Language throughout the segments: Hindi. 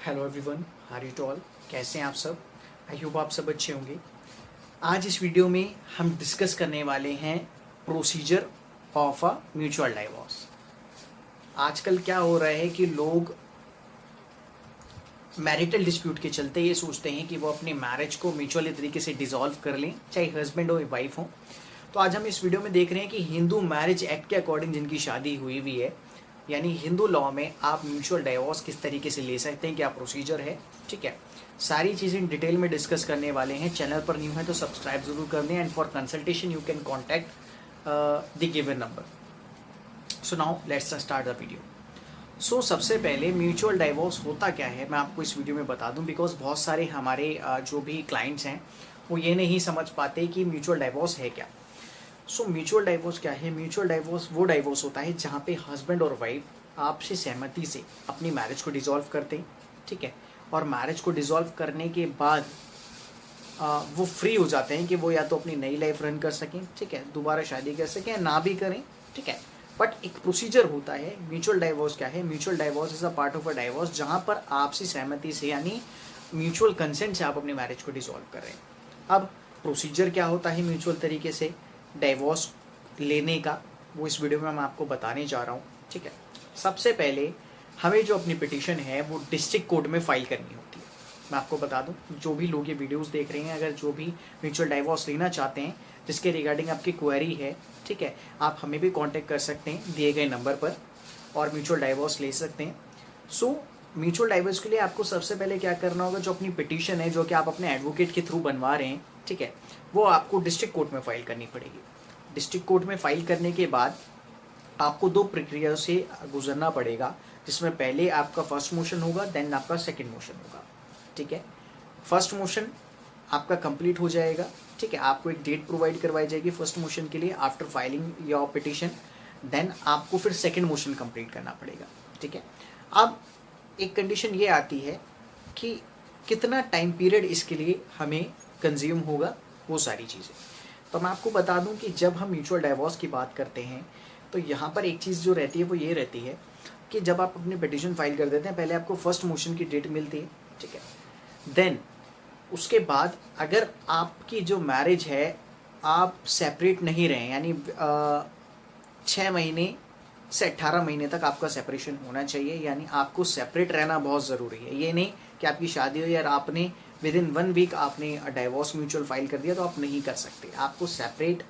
Hello everyone, how you all. कैसे हैं आप सब? आई होप आप सब अच्छे होंगे। आज इस वीडियो में हम डिस्कस करने वाले हैं procedure of a mutual divorce. आजकल क्या हो रहा है कि लोग मैरिटल डिस्प्यूट के चलते ये सोचते हैं कि वो अपनी मैरिज को म्यूचुअली तरीके से डिसॉल्व कर लें, चाहे हस्बैंड हो या वाइफ हो। तो आज हम इस वीडियो में देख रहे हैं कि हिंदू मैरिज एक्ट के अकॉर्डिंग जिनकी शादी हुई हुई है, यानी हिंदू लॉ में आप म्यूचुअल डाइवोर्स किस तरीके से ले सकते हैं, क्या प्रोसीजर है। ठीक है, सारी चीज़ें डिटेल में डिस्कस करने वाले हैं। चैनल पर न्यू है तो सब्सक्राइब जरूर कर दें, and for consultation you can contact the given number. So now let's start the video. So सबसे पहले म्यूचुअल डाइवोर्स होता क्या है मैं आपको इस वीडियो में बता दूं, बिकॉज बहुत सारे हमारे जो भी क्लाइंट्स हैं वो ये नहीं समझ पाते कि म्यूचुअल डाइवोर्स है क्या। सो म्यूचुअल डाइवोर्स क्या है? म्यूचुअल डाइवोर्स वो डाइवोर्स होता है जहाँ पे हस्बैंड और वाइफ आपसी सहमति से अपनी मैरिज को डिसॉल्व करते हैं। ठीक है, और मैरिज को डिसॉल्व करने के बाद वो फ्री हो जाते हैं कि वो या तो अपनी नई लाइफ रन कर सकें, ठीक है, दोबारा शादी कर सकें या ना भी करें। ठीक है, बट एक प्रोसीजर होता है। म्यूचुअल डाइवोर्स क्या है? Mutual divorce is a part of a divorce जहाँ पर आपसी सहमति से यानी म्यूचुअल कंसेंट से आप अपनी मैरिज को डिसॉल्व कर रहे हैं। अब प्रोसीजर क्या होता है म्यूचुअल तरीके से डाइवोर्स लेने का, वो इस वीडियो में मैं आपको बताने जा रहा हूँ। ठीक है, सबसे पहले हमें जो अपनी पिटीशन है वो डिस्ट्रिक्ट कोर्ट में फाइल करनी होती है। मैं आपको बता दूं, जो भी लोग ये वीडियोस देख रहे हैं, अगर जो भी म्यूचुअल डाइवोर्स लेना चाहते हैं जिसके रिगार्डिंग आपकी क्वेरी है, ठीक है, आप हमें भी कांटेक्ट कर सकते हैं दिए गए नंबर पर और म्यूचुअल डाइवोर्स ले सकते हैं। सो म्यूचुअल डाइवोर्स के लिए आपको सबसे पहले क्या करना होगा, जो अपनी पिटीशन है जो कि आप अपने एडवोकेट के थ्रू बनवा रहे हैं, ठीक है, वो आपको डिस्ट्रिक्ट कोर्ट में फाइल करनी पड़ेगी। डिस्ट्रिक्ट कोर्ट में फाइल करने के बाद आपको दो प्रक्रिया से गुजरना पड़ेगा, जिसमें पहले आपका फर्स्ट मोशन होगा, देन आपका सेकंड मोशन होगा। ठीक है, फर्स्ट मोशन आपका कंप्लीट हो जाएगा। ठीक है, आपको एक डेट प्रोवाइड करवाई जाएगी फर्स्ट मोशन के लिए after filing your petition. Then आपको फिर सेकंड मोशन कंप्लीट करना पड़ेगा। ठीक है, अब एक कंडीशन ये आती है कि कितना टाइम पीरियड इसके लिए हमें कंज्यूम होगा, वो सारी चीज़ें। तो मैं आपको बता दूं कि जब हम म्यूचुअल डाइवोर्स की बात करते हैं तो यहाँ पर एक चीज़ जो रहती है वो ये रहती है कि जब आप अपनी पिटीशन फाइल कर देते हैं, पहले आपको फर्स्ट मोशन की डेट मिलती है। ठीक है, देन उसके बाद अगर आपकी जो मैरिज है आप सेपरेट नहीं रहे, यानी 6 महीने से 18 महीने तक आपका सेपरेशन होना चाहिए, यानी आपको सेपरेट रहना बहुत ज़रूरी है। ये नहीं कि आपकी शादी हो या आपने विद इन 1 वीक आपने डाइवोर्स म्यूचुअल फाइल कर दिया तो आप नहीं कर सकते। आपको सेपरेट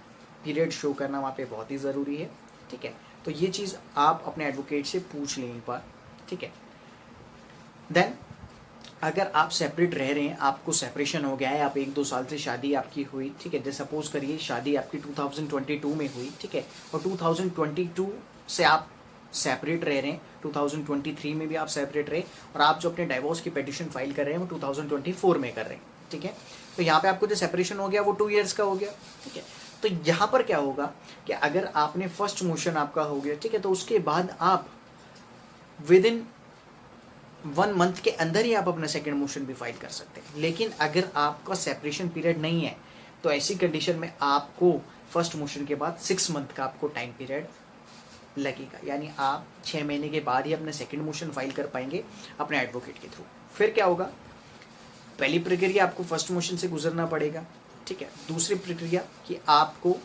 पीरियड शो करना वहाँ पे बहुत ही ज़रूरी है। ठीक है, तो ये चीज़ आप अपने एडवोकेट से पूछ लें एक बार। ठीक है, देन अगर आप सेपरेट रह रहे हैं, आपको सेपरेशन हो गया है, आप 1-2 साल से शादी आपकी हुई, ठीक है, जैसे सपोज करिए शादी आपकी 2022 में हुई, ठीक है, और 2022 से आप सेपरेट रह रहे हैं, 2023 में भी आप सेपरेट रहे, और आप जो अपने डाइवोर्स की पिटीशन फाइल कर रहे हैं वो 2024 में कर रहे हैं। ठीक है, तो यहाँ पे आपको जो सेपरेशन हो गया वो 2 ईयर्स का हो गया। ठीक है, तो यहाँ पर क्या होगा कि अगर आपने फर्स्ट मोशन आपका हो गया, ठीक है, तो उसके बाद आप विद इन 1 मंथ के अंदर ही आप अपना सेकंड मोशन भी फाइल कर सकते हैं। लेकिन अगर आपका सेपरेशन पीरियड नहीं है तो ऐसी कंडीशन में आपको फर्स्ट मोशन के बाद 6 मंथ का आपको टाइम पीरियड लगेगा, यानी आप 6 महीने के बाद ही अपना सेकंड मोशन फाइल कर पाएंगे अपने एडवोकेट के थ्रू। फिर क्या होगा, पहली प्रक्रिया आपको फर्स्ट मोशन से गुजरना पड़ेगा। ठीक है, दूसरी प्रक्रिया कि आपको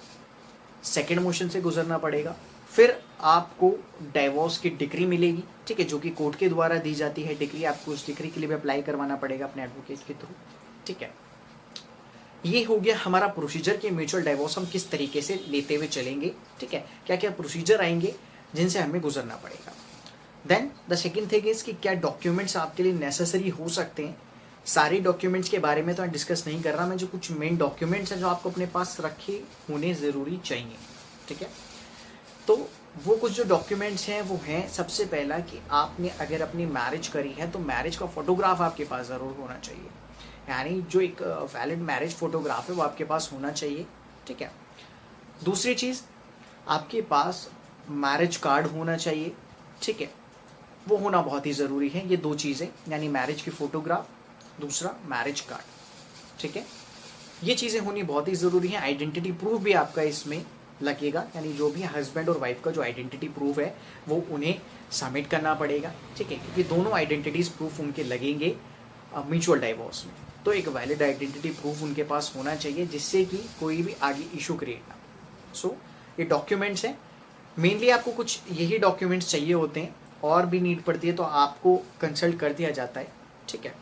सेकंड मोशन से गुजरना पड़ेगा, फिर आपको डाइवोर्स की डिक्री मिलेगी, ठीक है, जो कि कोर्ट के द्वारा दी जाती है डिक्री। आपको उस डिक्री के लिए भी अप्लाई करवाना पड़ेगा अपने एडवोकेट के थ्रू। ठीक है, ये हो गया हमारा प्रोसीजर कि म्यूचुअल डाइवोर्स हम किस तरीके से लेते हुए चलेंगे। ठीक है, क्या क्या प्रोसीजर आएंगे जिनसे हमें गुजरना पड़ेगा। Then the second thing is कि क्या डॉक्यूमेंट्स आपके लिए नेसेसरी हो सकते हैं। सारे डॉक्यूमेंट्स के बारे में तो मैं डिस्कस नहीं कर रहा, मैं जो कुछ मेन डॉक्यूमेंट्स हैं जो आपको अपने पास रखे होने ज़रूरी चाहिए। ठीक है, तो वो कुछ जो डॉक्यूमेंट्स हैं वो हैं, सबसे पहला कि आपने अगर अपनी मैरिज करी है तो मैरिज का फोटोग्राफ आपके पास ज़रूर होना चाहिए, यानी जो एक वैलिड मैरिज फोटोग्राफ है वो आपके पास होना चाहिए। ठीक है, दूसरी चीज़ आपके पास मैरिज कार्ड होना चाहिए। ठीक है, वो होना बहुत ही ज़रूरी है। ये 2 चीज़ें, यानी मैरिज की फ़ोटोग्राफ, दूसरा मैरिज कार्ड। ठीक है, ये चीज़ें होनी बहुत ही ज़रूरी हैं। आइडेंटिटी प्रूफ भी आपका इसमें लगेगा, यानी जो भी हस्बैंड और वाइफ का जो आइडेंटिटी प्रूफ है वो उन्हें सबमिट करना पड़ेगा, ठीक है, क्योंकि दोनों आइडेंटिटीज प्रूफ उनके लगेंगे म्यूचुअल डाइवोर्स में। तो एक वैलिड आइडेंटिटी प्रूफ उनके पास होना चाहिए जिससे कि कोई भी आगे इशू क्रिएट ना हो। सो ये डॉक्यूमेंट्स हैं, मेनली आपको कुछ यही डॉक्यूमेंट्स चाहिए होते हैं, और भी नीड पड़ती है तो आपको कंसल्ट कर दिया जाता है, ठीक है।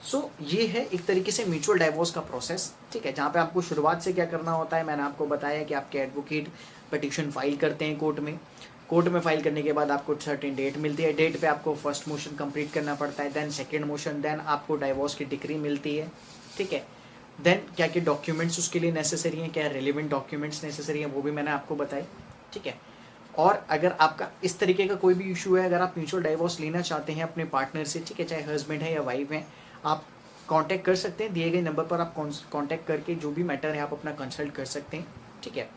सो ये है एक तरीके से म्यूचुअल डाइवोर्स का प्रोसेस, ठीक है, जहाँ पे आपको शुरुआत से क्या करना होता है, मैंने आपको बताया कि आपके एडवोकेट पिटिशन फाइल करते हैं कोर्ट में फाइल करने के बाद आपको सर्टेन डेट मिलती है, डेट पे आपको फर्स्ट मोशन कंप्लीट करना पड़ता है, देन सेकंड मोशन, देन आपको डाइवोर्स की डिक्री मिलती है, ठीक है। देन क्या क्या डॉक्यूमेंट्स उसके लिए नेसेसरी हैं, क्या रेलिवेंट डॉक्यूमेंट्स नेसेसरी हैं, वो भी मैंने आपको बताया, ठीक है। और अगर आपका इस तरीके का कोई भी इशू है, अगर आप म्यूचुअल डाइवोर्स लेना चाहते हैं अपने पार्टनर से, ठीक है, चाहे हस्बैंड है या वाइफ है, आप कांटेक्ट कर सकते हैं, दिए गए नंबर पर आप कांटेक्ट करके जो भी मैटर है आप अपना कंसल्ट कर सकते हैं, ठीक है,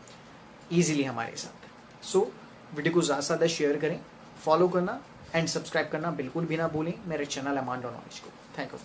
ईजिली हमारे साथ। सो वीडियो को ज़्यादा से ज़्यादा शेयर करें, फॉलो करना एंड सब्सक्राइब करना बिल्कुल भी ना भूलें मेरे चैनल अमांडो नॉलेज को। Thank you.